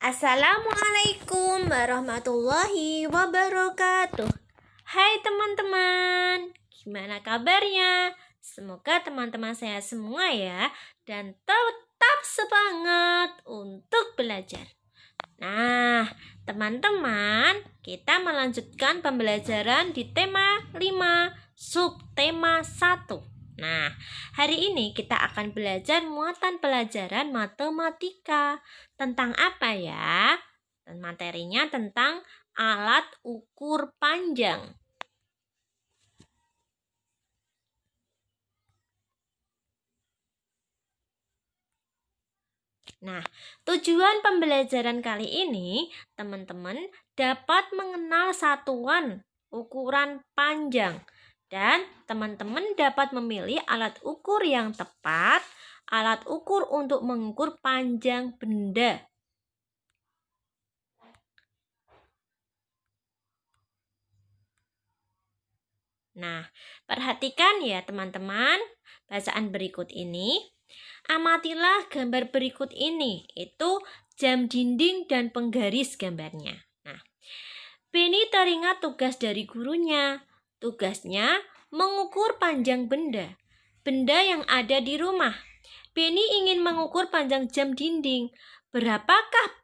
Assalamualaikum warahmatullahi wabarakatuh. Hai teman-teman, gimana kabarnya? Semoga teman-teman sehat semua ya, dan tetap semangat untuk belajar. Nah, teman-teman, kita melanjutkan pembelajaran di tema 5, subtema 1. Nah, hari ini kita akan belajar muatan pelajaran matematika. Tentang apa ya? Dan materinya tentang alat ukur panjang. Nah, tujuan pembelajaran kali ini, teman-teman dapat mengenal satuan ukuran panjang. Dan teman-teman dapat memilih alat ukur yang tepat, alat ukur untuk mengukur panjang benda. Nah, perhatikan ya teman-teman, bacaan berikut ini. Amatilah gambar berikut ini, itu jam dinding dan penggaris gambarnya. Nah, Beni teringat tugas dari gurunya. Tugasnya mengukur panjang benda yang ada di rumah. Beni ingin mengukur panjang jam dinding. Berapakah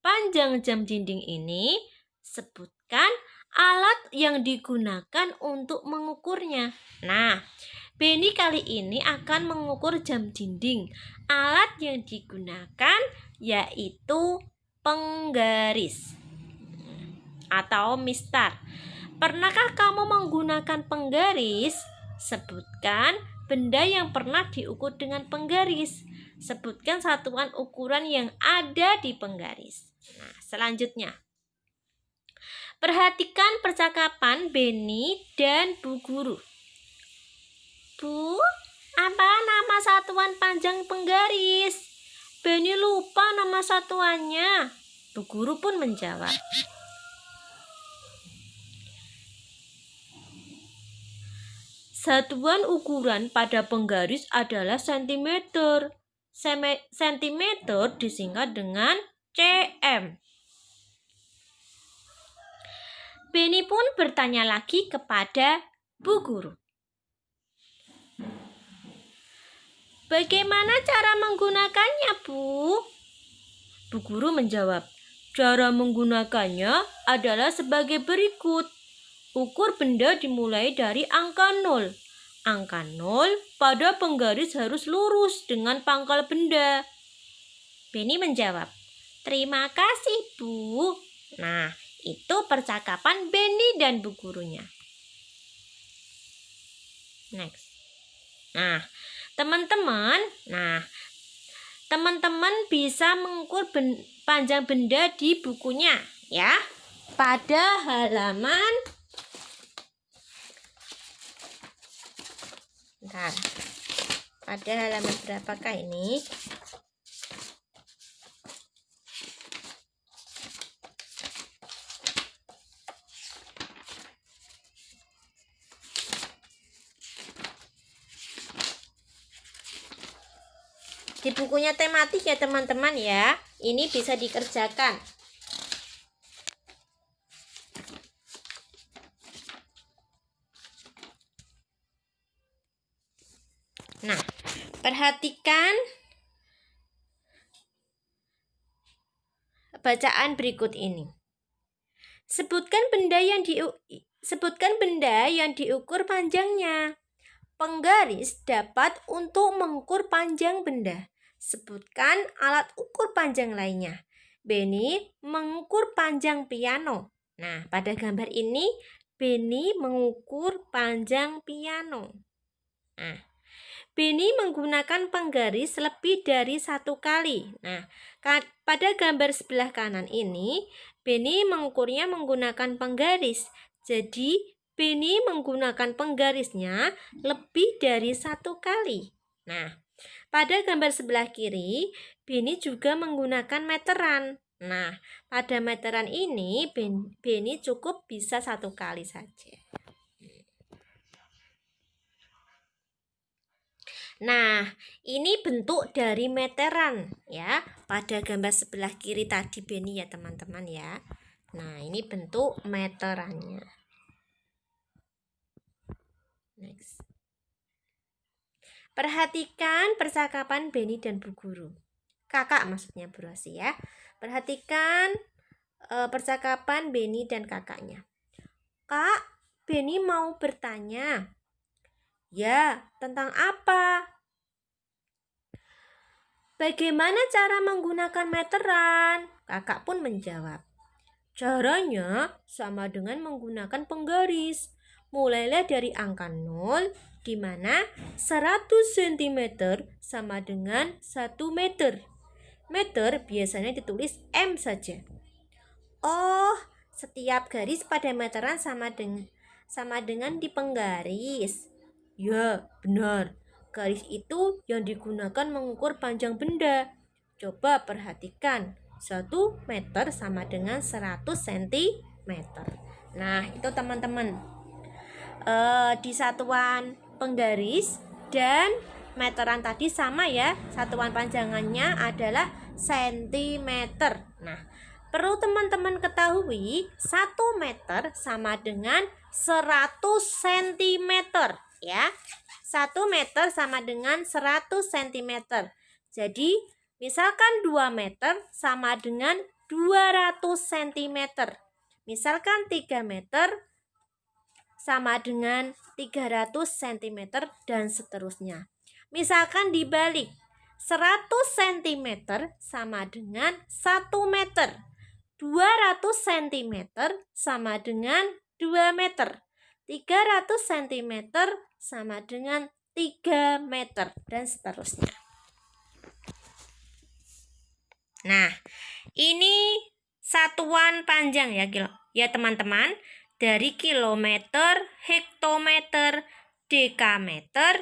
panjang jam dinding ini? Sebutkan alat yang digunakan untuk mengukurnya. Nah, Beni kali ini akan mengukur jam dinding. Alat yang digunakan yaitu penggaris atau mistar. Pernahkah kamu menggunakan penggaris? Sebutkan benda yang pernah diukur dengan penggaris. Sebutkan satuan ukuran yang ada di penggaris. Nah, selanjutnya. Perhatikan percakapan Beni dan Bu Guru. Bu, apa nama satuan panjang penggaris? Beni lupa nama satuannya. Bu Guru pun menjawab. Satuan ukuran pada penggaris adalah sentimeter. Sentimeter disingkat dengan cm. Beni pun bertanya lagi kepada Bu Guru. Bagaimana cara menggunakannya, Bu? Bu Guru menjawab, cara menggunakannya adalah sebagai berikut. Ukur benda dimulai dari angka 0. Angka 0 pada penggaris harus lurus dengan pangkal benda. Beni menjawab, terima kasih, Bu. Nah, itu percakapan Beni dan Bu Gurunya. Next. Nah, teman-teman bisa mengukur panjang benda di bukunya ya. Pada halaman pada halaman berapakah ini? Di bukunya tematik ya teman-teman ya. Ini bisa dikerjakan. Nah, perhatikan bacaan berikut ini. Sebutkan benda yang diukur panjangnya. Penggaris dapat untuk mengukur panjang benda. Sebutkan alat ukur panjang lainnya. Beni mengukur panjang piano. Nah, pada gambar ini Beni mengukur panjang piano. Nah, Beni menggunakan penggaris lebih dari 1 kali. Nah, pada gambar sebelah kanan ini, Beni mengukurnya menggunakan penggaris. Jadi, Beni menggunakan penggarisnya lebih dari 1 kali. Nah, pada gambar sebelah kiri, Beni juga menggunakan meteran. Nah, pada meteran ini, Beni cukup bisa 1 kali saja. Nah, ini bentuk dari meteran ya. Pada gambar sebelah kiri tadi Beni ya teman-teman ya. Nah, ini bentuk meterannya. Next. Perhatikan percakapan Beni dan Bu Guru. Kakak maksudnya Bu Rosi ya. Perhatikan percakapan Beni dan kakaknya. Kak, Beni mau bertanya. Ya, tentang apa? Bagaimana cara menggunakan meteran? Kakak pun menjawab. Caranya sama dengan menggunakan penggaris. Mulailah dari angka 0, di mana 100 cm sama dengan 1 meter. Meter biasanya ditulis M saja. Oh, setiap garis pada meteran sama dengan di penggaris. Ya, benar. Garis itu yang digunakan mengukur panjang benda. Coba perhatikan. 1 meter sama dengan 100 cm. Nah, itu teman-teman. Di satuan penggaris dan meteran tadi sama ya. Satuan panjangannya adalah sentimeter. Nah, perlu teman-teman ketahui 1 meter sama dengan 100 cm ya. 1 meter sama dengan 100 cm. Jadi, misalkan 2 meter sama dengan 200 cm. Misalkan 3 meter sama dengan 300 cm dan seterusnya. Misalkan dibalik, 100 cm sama dengan 1 meter. 200 cm sama dengan 2 meter. 300 cm sama dengan 3 meter dan seterusnya. Nah, ini satuan panjang ya teman-teman. Dari kilometer, hektometer, dekameter,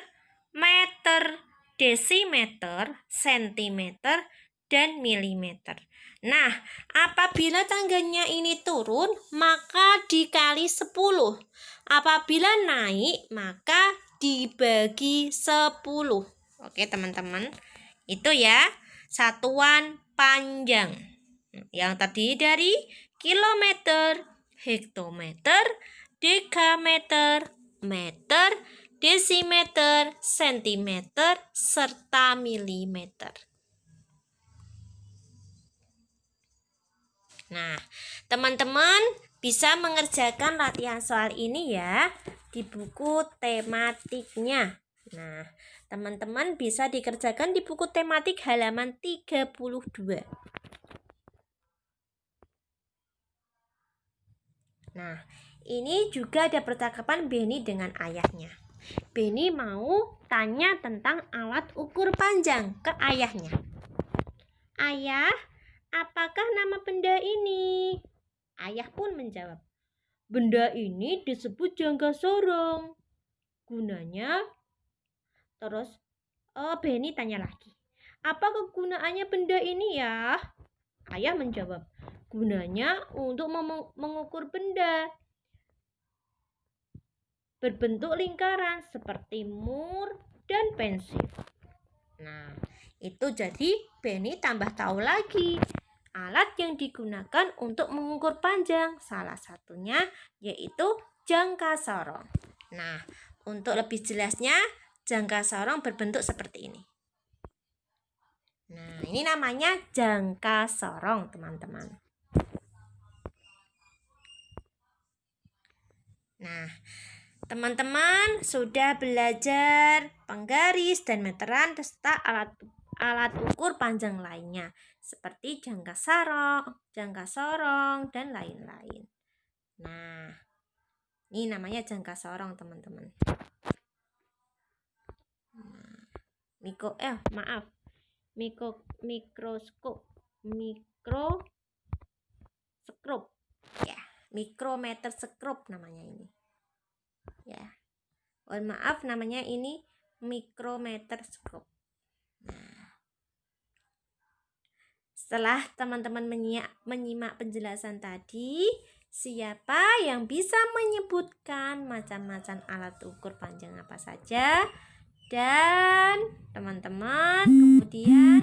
meter, desimeter, sentimeter, dan milimeter. Nah, apabila tangganya ini turun, maka dikali 10. Apabila naik, maka dibagi 10. Oke, teman-teman. Itu ya, satuan panjang. Yang tadi dari kilometer, hektometer, dekameter, meter, desimeter, sentimeter, serta milimeter. Nah, teman-teman bisa mengerjakan latihan soal ini ya di buku tematiknya. Nah, teman-teman bisa dikerjakan di buku tematik halaman 32. Nah, ini juga ada percakapan Beni dengan ayahnya. Beni mau tanya tentang alat ukur panjang ke ayahnya. Ayah, apakah nama benda ini? Ayah pun menjawab, benda ini disebut jangka sorong. Gunanya? Terus Beni tanya lagi, apa kegunaannya benda ini ya? Ayah menjawab, gunanya untuk mengukur benda berbentuk lingkaran seperti mur dan pensil. Nah, itu jadi Beni tambah tahu lagi alat yang digunakan untuk mengukur panjang. Salah satunya yaitu jangka sorong. Nah, untuk lebih jelasnya, jangka sorong berbentuk seperti ini. Nah, ini namanya jangka sorong, teman-teman. Nah, teman-teman sudah belajar penggaris dan meteran serta alat ukur panjang lainnya seperti jangka sorong, dan lain-lain. Nah, ini namanya jangka sorong, teman-teman. Mikroskop ya, mikrometer skop namanya ini ya. Maaf, namanya ini mikrometer skop. Nah, setelah teman-teman menyimak penjelasan tadi, siapa yang bisa menyebutkan macam-macam alat ukur panjang apa saja? Dan teman-teman kemudian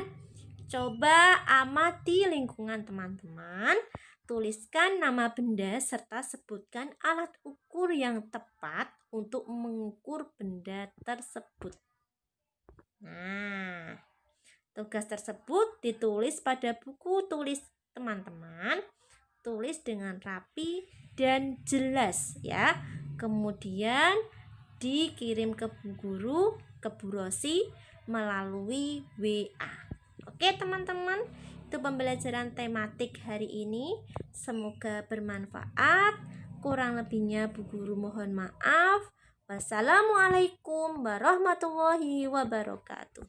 coba amati lingkungan teman-teman. Tuliskan nama benda serta sebutkan alat ukur yang tepat untuk mengukur benda tersebut. Nah, tugas tersebut ditulis pada buku tulis teman-teman. Tulis dengan rapi dan jelas ya. Kemudian dikirim ke Bu Guru, ke Bu Rosi melalui WA. Oke teman-teman, itu pembelajaran tematik hari ini. Semoga bermanfaat. Kurang lebihnya Bu Guru mohon maaf. Wassalamualaikum warahmatullahi wabarakatuh.